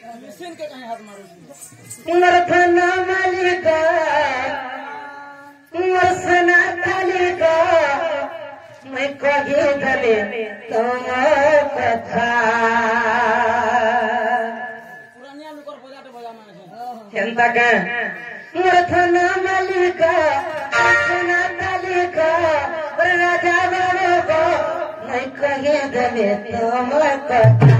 machine के कहीं हाथ मारो मरथना मालिका मरसना तालिका मैं कहे धले तुम कथा पुरानिया लोकर बजाते बजा माने केंता के मरथना मालिका मरसना तालिका राजा बाबा मैं कहे धले तुम कथा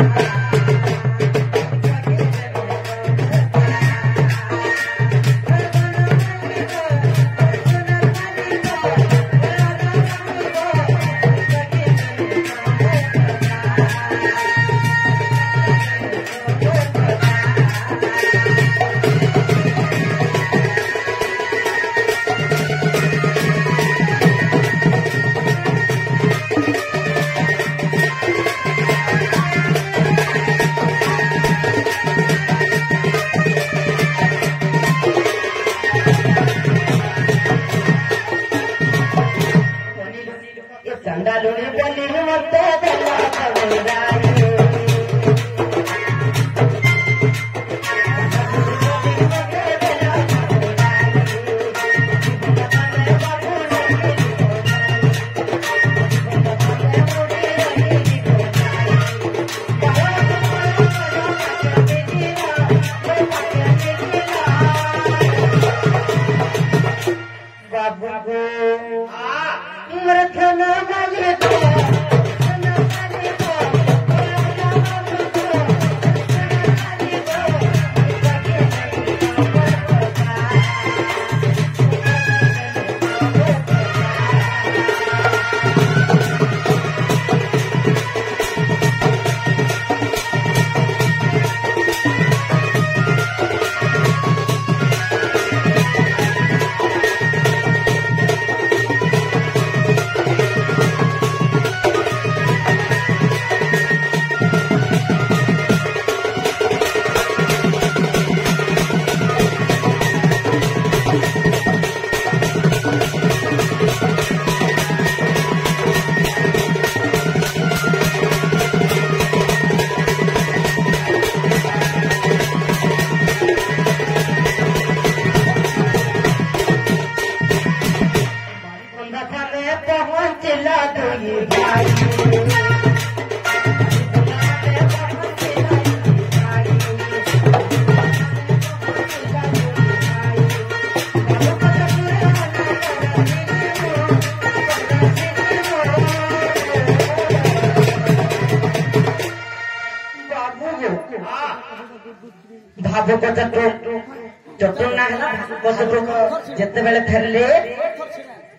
যেতেবেলে ফেরলে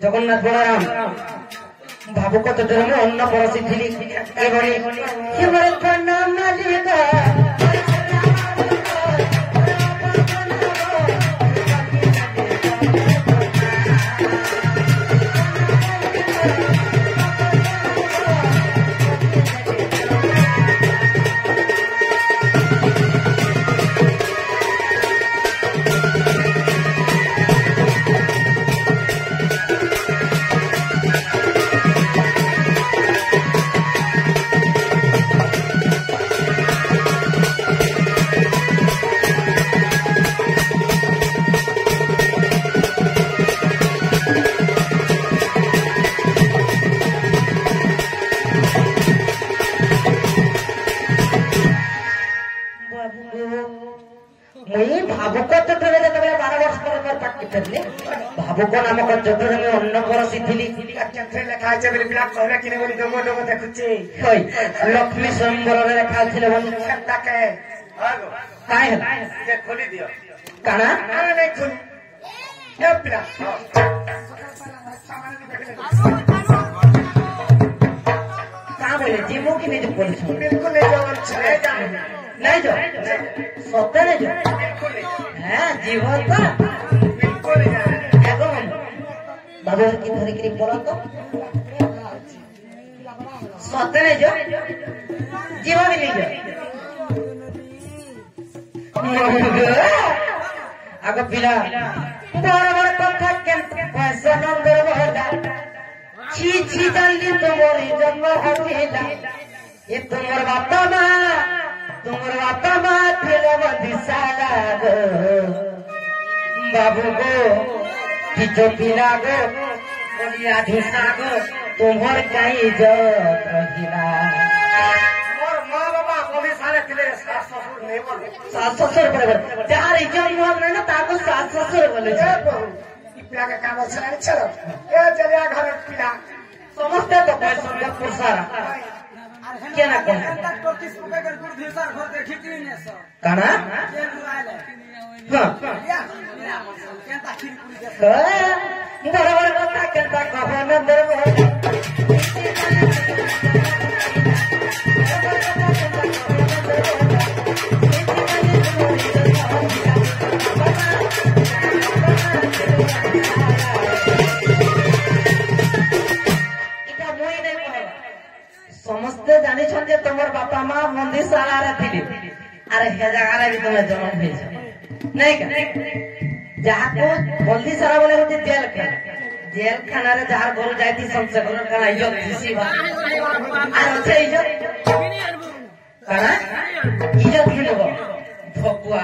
জগন্নাথ বলরাম ভাবুক তোর আমি অন্য পড়শি ଥିଲି এবারে মালিকা ভাবুক নামক যজ্ঞ আমি অন্য পড়শি ଥିଲି লেখা আছে বলে বিরাট কহলা কিনে বলি ডোম ডোম দেখুছি লক্ষ্মী সম্বরে লেখা ছিল তাকে কাই ହେଲା ଖୋଲି ଦିଅ କାଣା ନାଇଁ ଖୋଲି ଏ ପିଲା କାଁ ବୋଲେ ଯିମୁ କି ନେଇ ପଡ଼ିଛୁ ବିଲକୁଲ ନେଇ ଯାଉ ନାଇଁ ଯାଉ ସତେ ନେଇ ଯାଉ হ্যাঁ জীব তো বিলকুল এখন বাবু কি ধরিকি পড় তো সতে নেই যাও জীব বি নেই যাও आग पिला बड़ बड़ कथा कैसे नंदर बहदा छी छी जानी तुम्हारी जन्म हथिला ये तुम्हार बापा माँ तुमर बापा माँ थे बंदिशाला गो बाबू गो किचो पिला गो बोलिया ढूसा गो तुम्हार कहीं जत रहिला मोर माँ बाबा बोली सारे तिले सास ससुर नहीं बोले सास ससुर बराबर चार इज्जत मुहर नहीं ना ताको सास ससुर बोले पिला का काम अच्छा नहीं चलो ए चलिया घर पिला समझते तो कोई समझ पुरसारा क्या ना कौन काना बराबर कथा करता कहो न दर समस्ते जानी छे तुमर बापा माँ बंदीशाला रे थी अरे हे जगह भी तुम्हें जन्म भेज नहीं का जहाँ को बंदीशाला बोले होते जेल खाना रे जहाँ बोल जाती संसद खाना इज्जत किसी बात और अच्छे इज्जत कना इज्जत की लोग भगवा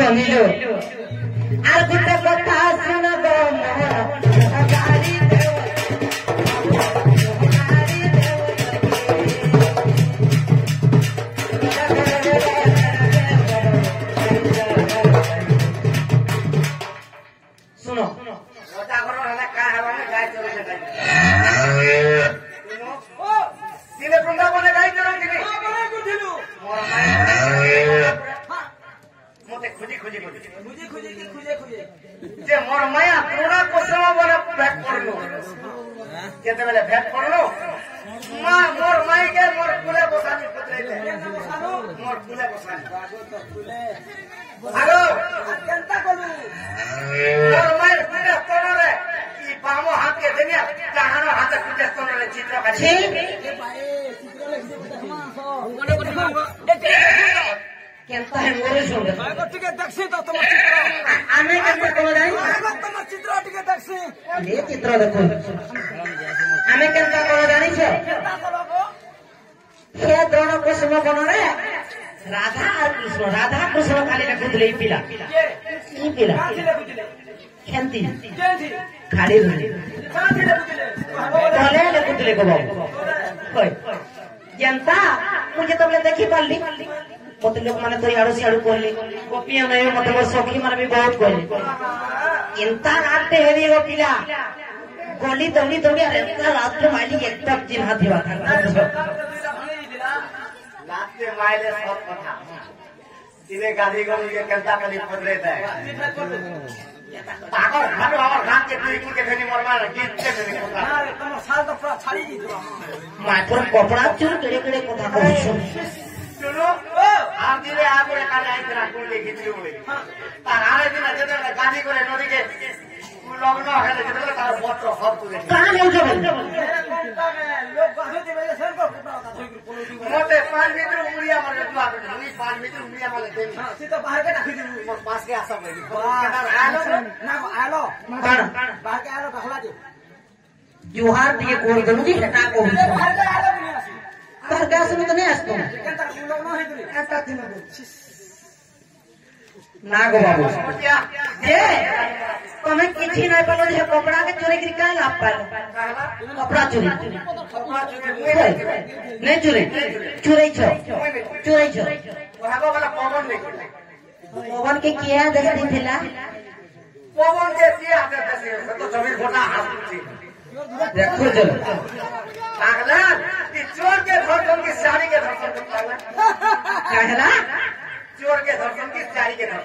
गनिलो और गुटे कथा सुन गो मोहन गाड़ी सुनो रोटा करो हला का हवा में गाय चलो ले ओ दिले पुंडा बने गाय चलो दिले हां बने गुथिलु मोर माया मोते खुजी खुजी जे मोर माया पुरा कोसमा बने भेट करलो केते बेले भेट करलो मां मोर माई के मोर कुले बसानी पत्रेले मोर कुले बसानी हेलो केनता करू मोर माई कुले तोरे ई बामो हाथ के देनिया कहानो हाथ कुले तोरे चित्र काढी ए भाई चित्र लिखि देखमा केनता है मोरे सुन आगो टिके देखसी तो तुम चित्र आमे केनता कोन जाई आगो तुम चित्र टिके देखसी ले चित्र देखो आमे केनता कोन जानी छे केनता करो हे दोन कुसुम कोन रे राधा और कृष्ण खाली ने कुदले पिला ई पिला खेंती खाली रे बोले ले कुदले को बाबू होय जनता मुझे तुमने देखी पाली मत लोग माने तो याडो सियाडो कोली गोपियां नहीं मतलब सखी माने भी बहुत कोली इंता रात हेरी गो पिला गोली दौड़ी अरे रात में माली एकदम चिन्ह दिवा था लाते माइले सब कथा दिले गादी गली के कंता कली पदरे दे पागल भालो और रात के पूरी के फेनी मरवा गीत के फेनी कोता अरे तुम साल तो पूरा छाड़ी दी माथुर कपड़ा चुर केड़े कथा कहू सुनो आप दिले आप रे काले आई तेरा कुल गीत बोले तार आरे दिन जदे गादी करे नदी के लग्न हेले जदे तार पत्र सब तुले कहां जाऊ छे लोग गादी देबे सर को फुटा था मोते 5 मीटर उमरिया मारे दुआ कर 5 मीटर उमरिया मारे दे हां सी तो बाहर के रखी दी मोर पास के आसा बोली ना आलो बाहर के आलो कहला दे जोहार दिए कोर गनुजी हटा को बाहर के आलो नहीं आसी बाहर का सुन तो नहीं आस्तो केनता लग्न है तुले एता दिन ना गो बाबू ये तुम्हें किसी नहीं पलो जे कपड़ा के चोरी गिर काहे लाप पालो कपड़ा चोरी नहीं चोरी छो ओहाबो वाला पवन नहीं पवन के किया देख दी थिला पवन के किया देते से तो 24 घंटा हाथ थी देखो चलो पागला कि चोर के धर्म की साड़ी के धर्म को पागला कहला चोर के धर्म की साड़ी के धर्म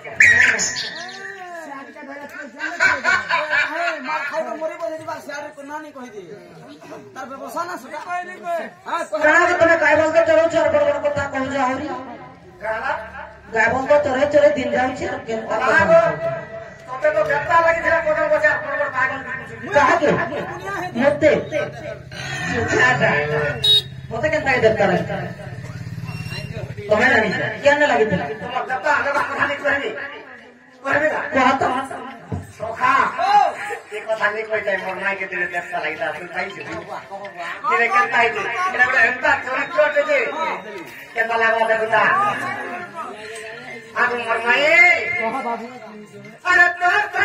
मार खाई को मोरी बोले दिबा सारे को नानी कहि दे तार व्यवस्था ना सका कोई नहीं कोई हां कहा के तने काय बोल के चलो चोर बड़ बड़ कथा कहू जा होरी कहला गाय बोल तो चोरे दिन जाऊ छे के तोते तो गत्ता लगी थला कोदम बचा बड़ पागल कहा के मते सुखादा मते के ताई देता रहता तुम्हें नहीं क्या न लगी थी तुम गत्ता हमें कहानी कहनी कहबेगा कहा तो सोखा ये কথা नहीं कोई जाए मोर माई के तेरे देखता लगता तू पाई छी तेरे करता है एना बड़ा हंता चोट दे केता लगा दे बुता आ मोर माई अरे तो